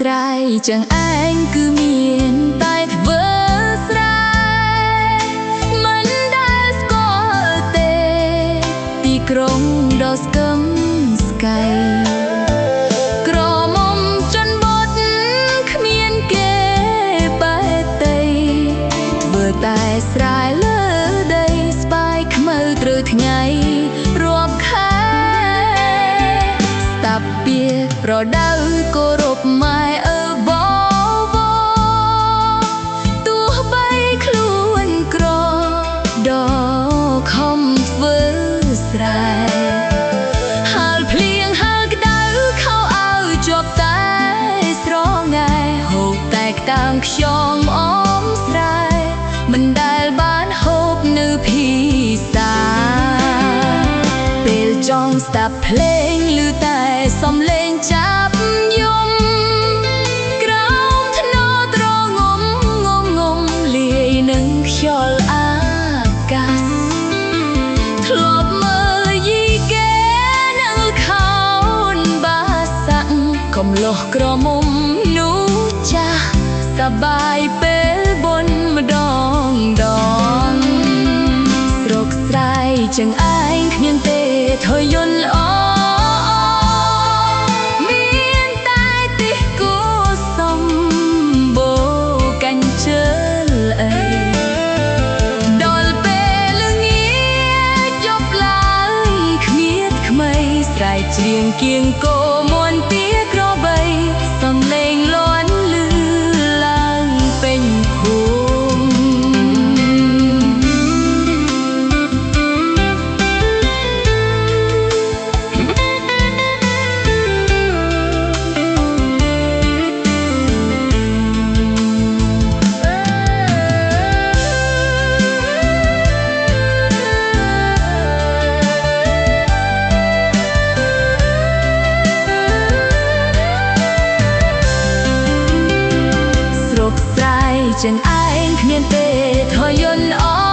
ស្រ័យចឹងឯងគឺមានតែធ្វើស្រែមិនដែលស្គាល់ទេទីក្រុងដ៏ស្កឹមស្កៃក្រមុំចន្ទបុតគ្មានគេបែកតីធ្វើតែស្រែលើដីស្បែកខ្មៅត្រូវថ្ងៃរាប់ខែស្តាប់ពាក្យប្រដៅគោរពម៉ែឪបបទោះបីខ្លួនក្រដ៏ខំធ្វើស្រែហាលភ្លៀងហាលក្តៅខោអាវជាប់តែស្រងាហូបតែខ្តាំងខ្យងអមស្រែមិនដែលបានហូបនៅភីសាពេលចង់ស្ដាប់ភ្លេងឮតែសំឡេងចាប់យំក្រោមធ្នរត្រងំងំងំលាយនឹងខ្យល់អាកាសធ្លាប់មើលយីគេនៅខោនបាសាក់កំលោះក្រមុំនោះចាស់សបាយពេលបុណ្យម្ដងដងស្រុកស្រែចឹងឯងគ្មានទេថយយន្តល្អមានតែទីគូសំបូកាញ់ជើលអីដល់ពេលល្ងាចយប់ឡើងគ្មៀតខ្មៃស្រែកច្រៀងគៀងគោមាន់ទាក្របីសំឡេងលាន់លឺឡើងពេញភូមិចឹងឯងគ្មានទេថយយន្តល្អ